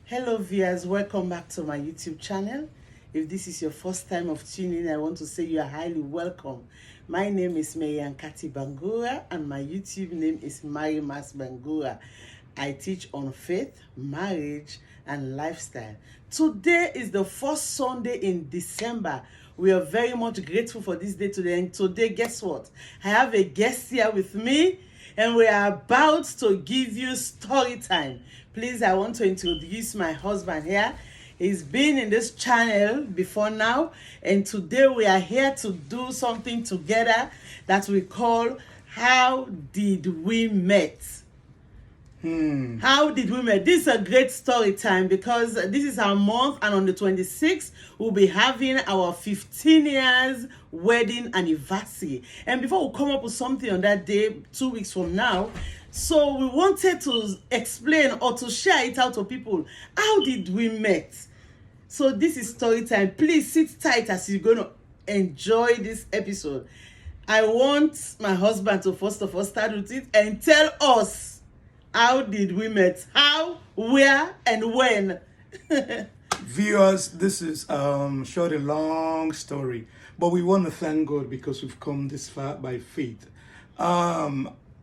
Hello viewers, welcome back to my YouTube channel. If this is your first time of tuning in, I want to say you are highly welcome. My name is Marian Kati Bangura and my YouTube name is Mary Mas Bangura. I teach on faith, marriage and lifestyle. Today is the first Sunday in December. We are very much grateful for this day today. And today, guess what? I have a guest here with me and we are about to give you story time. Please, I want to introduce my husband here. He's been in this channel before now, and today we are here to do something together that we call How Did We Met? How did we meet? This is a great story time because this is our month, and on the 26th we'll be having our 15 years wedding anniversary. And before we come up with something on that day 2 weeks from now, so we wanted to explain or to share it out to people. How did we meet? So this is story time. Please sit tight as you're going to enjoy this episode. I want my husband to first of all start with it and tell us, how did we meet? How, where, and when? Viewers, this is short a long story, but we want to thank God because we've come this far by faith.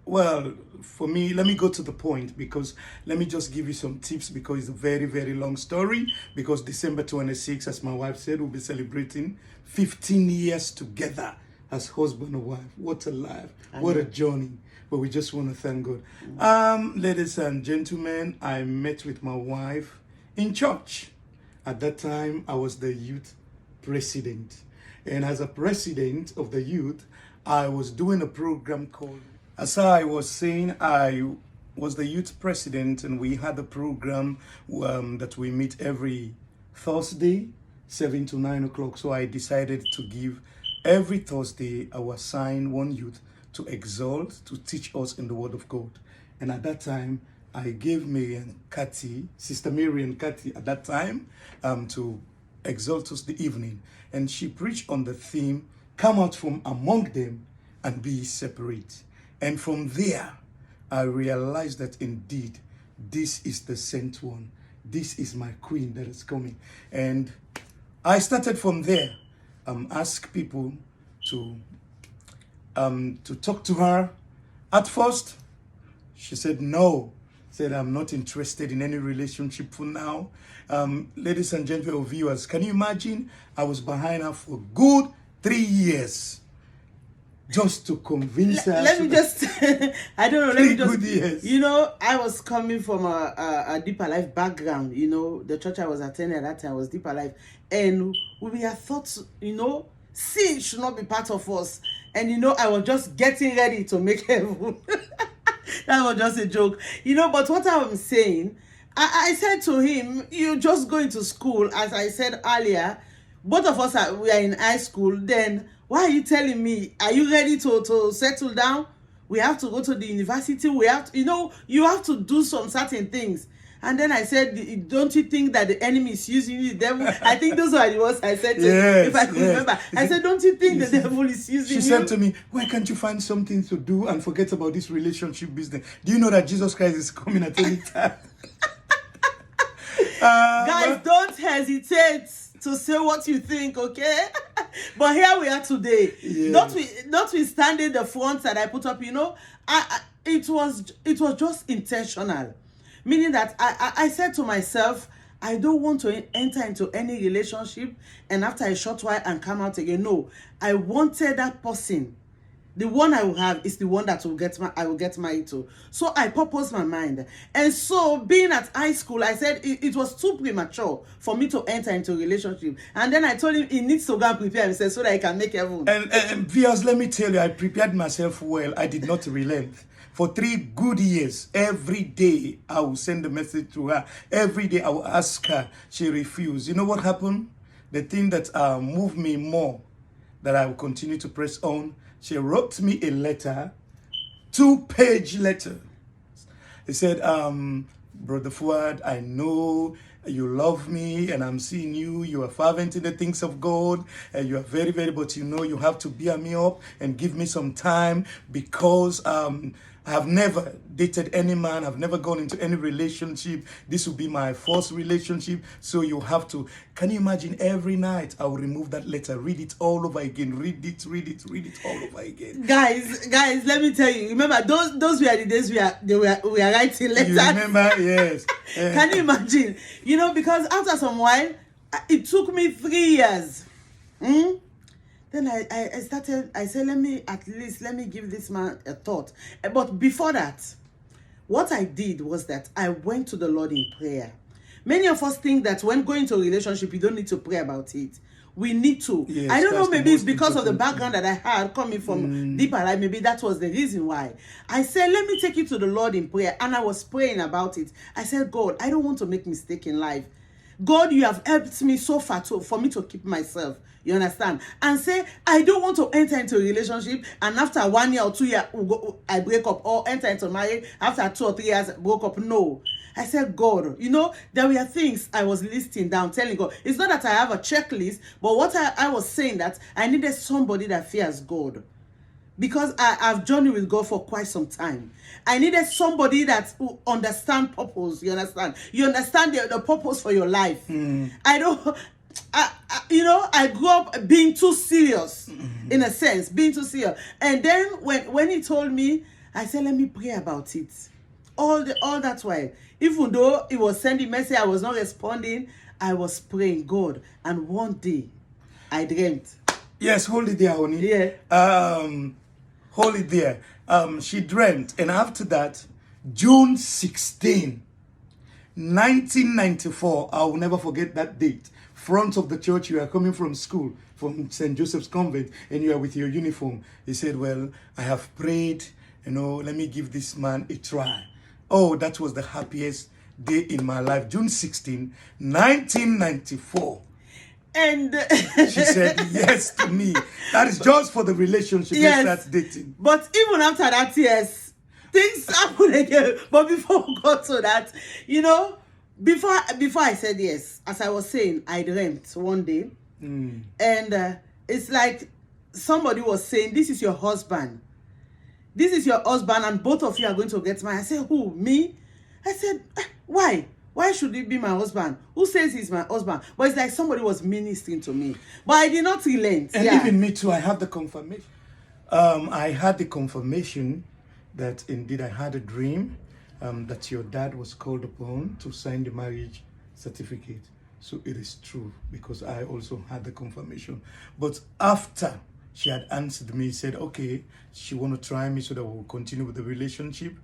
Well, for me, let me go to the point because let me just give you some tips because it's a very, very long story. Because December 26th, as my wife said, we'll be celebrating 15 years together as husband and wife. What a life, what a journey. But we just want to thank God. Ladies and gentlemen, I met with my wife in church. At that time, I was the youth president. And as a president of the youth, I was doing a program called, as I was saying, I was the youth president, and we had a program that we meet every Thursday, 7 to 9 o'clock. So I decided to give every Thursday, I will assign one youth to exalt, to teach us in the Word of God. And at that time, I gave Marian Kati, Sister Marian Kati at that time, to exalt us the evening. And she preached on the theme, come out from among them and be separate. And from there, I realized that indeed, this is the sent one. This is my queen that is coming. And I started from there, ask people to talk to her. At first, she said no. Said, I'm not interested in any relationship for now. Ladies and gentlemen, viewers, can you imagine? I was behind her for a good 3 years just to convince her. Let me just, I don't know, let me just, good years. you know, I was coming from a deeper life background. You know, the church I was attending at that time was deeper life. And we had thought, you know, sin should not be part of us. And, you know, I was just getting ready to make heaven. That was just a joke. You know, but what I'm saying, I said to him, you just going to school, as I said earlier, both of us we are in high school, then why are you telling me, are you ready to settle down? We have to go to the university, we have to, you know, you have to do some certain things. And then I said, don't you think that the enemy is using you, the devil? I think those were the words I said to him, if I could remember. I said, don't you think the devil is using you? She said to me, why can't you find something to do and forget about this relationship business? Do you know that Jesus Christ is coming at any time? Guys, don't hesitate to say what you think, okay? But here we are today. Yeah. Notwithstanding the fronts that I put up, you know, it was just intentional. Meaning that I said to myself, I don't want to enter into any relationship and after a short while and come out again. No, I wanted that person. The one I will have is the one that I will get married to. So I purposed my mind. And so being at high school, I said it was too premature for me to enter into a relationship. And then I told him he needs to go and prepare himself so that he can make heaven. And viewers, let me tell you, I prepared myself well. I did not relent. For 3 good years, every day I will send a message to her. Every day I will ask her. She refused. You know what happened? The thing that moved me more, that I will continue to press on, she wrote me a letter, 2-page letter. It said, Brother Fuad, I know you love me and I'm seeing you are fervent in the things of God, and you are very, very, but you have to bear me up and give me some time, because I've never dated any man. I've never gone into any relationship. This will be my first relationship. So you have to, can you imagine, every night I will remove that letter, read it all over again, read it all over again. Guys, let me tell you, remember those were the days we are writing letters. You remember? Yes. Can you imagine? Because after some while, it took me 3 years. Then I said, let me give this man a thought. But before that, what I did was that I went to the Lord in prayer. Many of us think that when going to a relationship, you don't need to pray about it. We need to. Yes, I don't know, maybe it's because of the important background that I had coming from deeper life. Maybe that was the reason why. I said, let me take you to the Lord in prayer. And I was praying about it. I said, God, I don't want to make mistake in life. God, you have helped me so far for me to keep myself. You understand? And say, I don't want to enter into a relationship and after 1 year or 2 years, I break up, or enter into marriage after 2 or 3 years, broke up. No. I said, God, there were things I was listing down, telling God. It's not that I have a checklist, but what I was saying that I needed somebody that fears God. Because I've journeyed with God for quite some time. I needed somebody that who understand purpose. You understand? You understand the purpose for your life. I grew up being too serious, in a sense, being too serious. And then when he told me, I said, let me pray about it. All that while, even though he was sending message, I was not responding, I was praying God. And one day, I dreamt. Yes, hold it there, honey. Yeah. Hold it there. She dreamt, and after that, June 16, 1994, I will never forget that date. Front of the church, you are coming from school, from St. Joseph's Convent, and you are with your uniform. He said, well, I have prayed, let me give this man a try. Oh, that was the happiest day in my life. June 16, 1994. And she said yes to me. That is just for the relationship. Yes. Let's start dating. But even after that, yes, things happen again. But before we got to that, before I said yes, as I was saying, I dreamt one day. And it's like somebody was saying, this is your husband. This is your husband, and both of you are going to get married. I said, who? Me? I said, why? Why should it be my husband? Who says he's my husband? But it's like somebody was ministering to me. But I did not relent. And even me too, I have the confirmation. I had the confirmation that indeed I had a dream that your dad was called upon to sign the marriage certificate. So it is true, because I also had the confirmation. But after she had answered me, said, okay, she want to try me so that we'll continue with the relationship.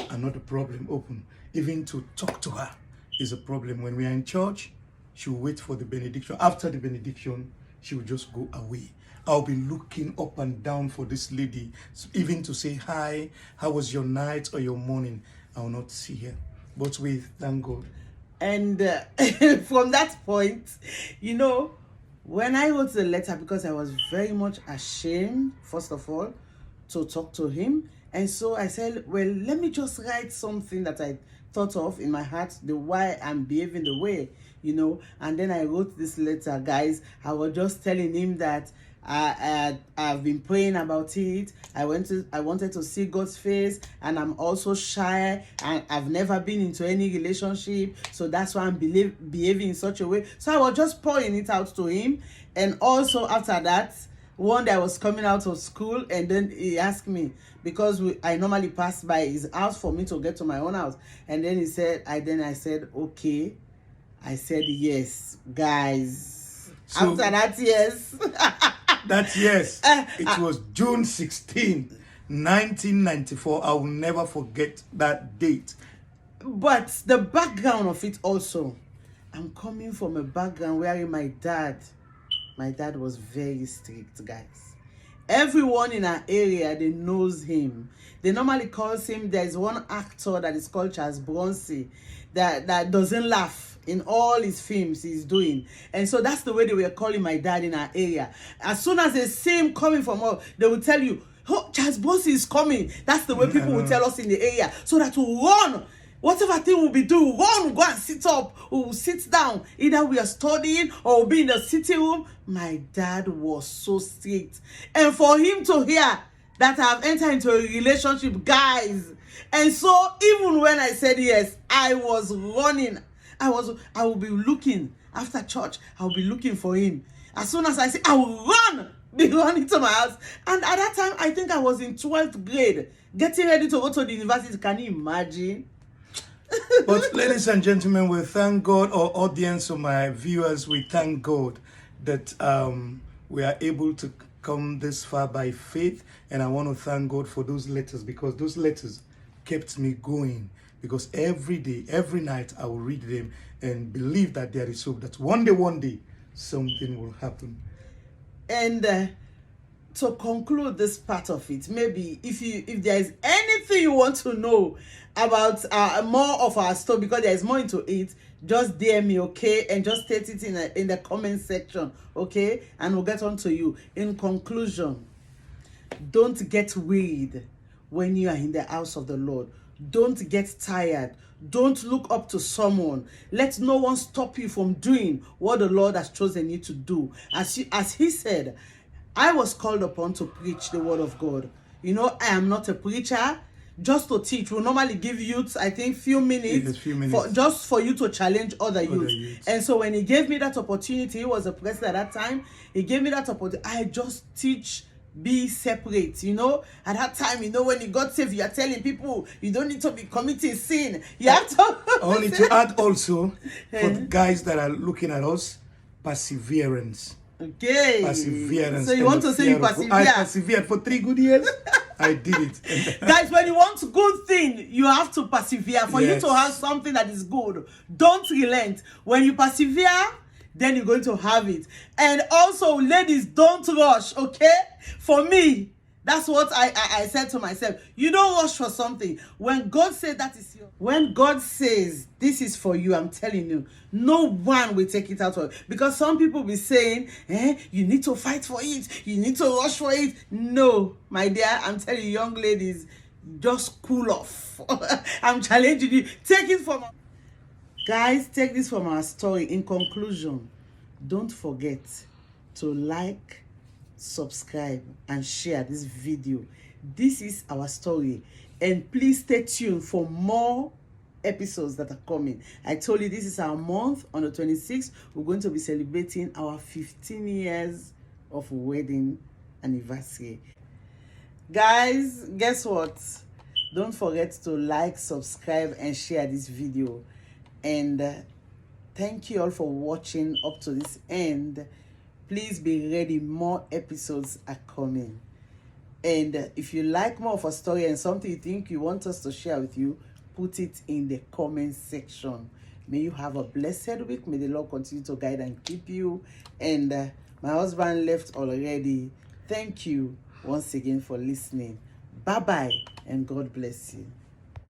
Another problem open. Even to talk to her is a problem. When we are in church, she will wait for the benediction. After the benediction, she will just go away. I'll be looking up and down for this lady, even to say, hi, how was your night or your morning? I will not see her. But we thank God. And from that point, when I wrote the letter, because I was very much ashamed, first of all, to talk to him. And so I said, well, let me just write something that I thought of in my heart, the why I'm behaving the way, And then I wrote this letter, guys. I was just telling him that I've been praying about it. I wanted to see God's face, and I'm also shy, and I've never been into any relationship, so that's why I'm behaving in such a way. So I was just pouring it out to him. And also after that, one day I was coming out of school, and then he asked me, because I normally pass by his house for me to get to my own house, and then he said, I said, okay. I said yes, guys. So, after that, yes. That's yes. It was June 16, 1994. I will never forget that date. But the background of it also, I'm coming from a background where my dad was very strict, guys. Everyone in our area, they knows him. They normally calls him, there's one actor that is called Charles Bronson that doesn't laugh in all his films he's doing. And so that's the way they were calling my dad in our area. As soon as they see him coming from us, they will tell you, oh, Charles Bronson is coming. That's the way people will tell us in the area. So that we run. whatever thing we'll be doing, we'll go and sit up, we'll sit down. Either we are studying or we'll be in the sitting room. My dad was so strict. And for him to hear that I've entered into a relationship, guys. And so even when I said yes, I was running. I will be looking after church. I'll be looking for him. As soon as I say, I will be running to my house. And at that time, I think I was in 12th grade, getting ready to go to the university. Can you imagine? But ladies and gentlemen, we thank God, or audience, or my viewers, we thank God that we are able to come this far by faith. And I want to thank God for those letters, because those letters kept me going. Because every day, every night, I will read them and believe that there is hope, that one day, something will happen. And to conclude this part of it, maybe if there is anything you want to know about more of our story, because there is more into it, just DM me, okay? And just state it in the comment section, okay? And we'll get on to you. In conclusion, don't get wearied when you are in the house of the Lord. Don't get tired. Don't look up to someone. Let no one stop you from doing what the Lord has chosen you to do. As he said, I was called upon to preach the word of God. You know, I am not a preacher. Just to teach. We'll normally give youths, I think, few minutes. Just for you to challenge other youths. And so when he gave me that opportunity, he was a president at that time. He gave me that opportunity. I just teach. Be separate, you know. At that time, you know, when you got saved, you are telling people you don't need to be committing sin. You have to. I need to add also, for the guys that are looking at us, perseverance. Okay. Perseverance. So you want to say you persevere? I persevered for 3 good years. I did it. Guys, when you want a good thing, you have to persevere. For you to have something that is good, don't relent. When you persevere, then you're going to have it. And also, ladies, don't rush, okay? For me, that's what I said to myself. You don't rush for something. When God says that is yours, when God says this is for you, I'm telling you, no one will take it out of you. Because some people be saying, you need to fight for it. You need to rush for it. No, my dear, I'm telling you, young ladies, just cool off. I'm challenging you. Take it from... Guys, take this from our story. In conclusion, don't forget to like, subscribe, and share this video. This is our story. And please stay tuned for more episodes that are coming. I told you this is our month. On the 26th, we're going to be celebrating our 15 years of wedding anniversary. Guys, guess what? Don't forget to like, subscribe, and share this video. And thank you all for watching up to this end. Please be ready, more episodes are coming. And if you like more of a story and something you think you want us to share with you, put it in the comment section. May you have a blessed week. May the Lord continue to guide and keep you. And my husband left already. Thank you once again for listening. Bye-bye and God bless you.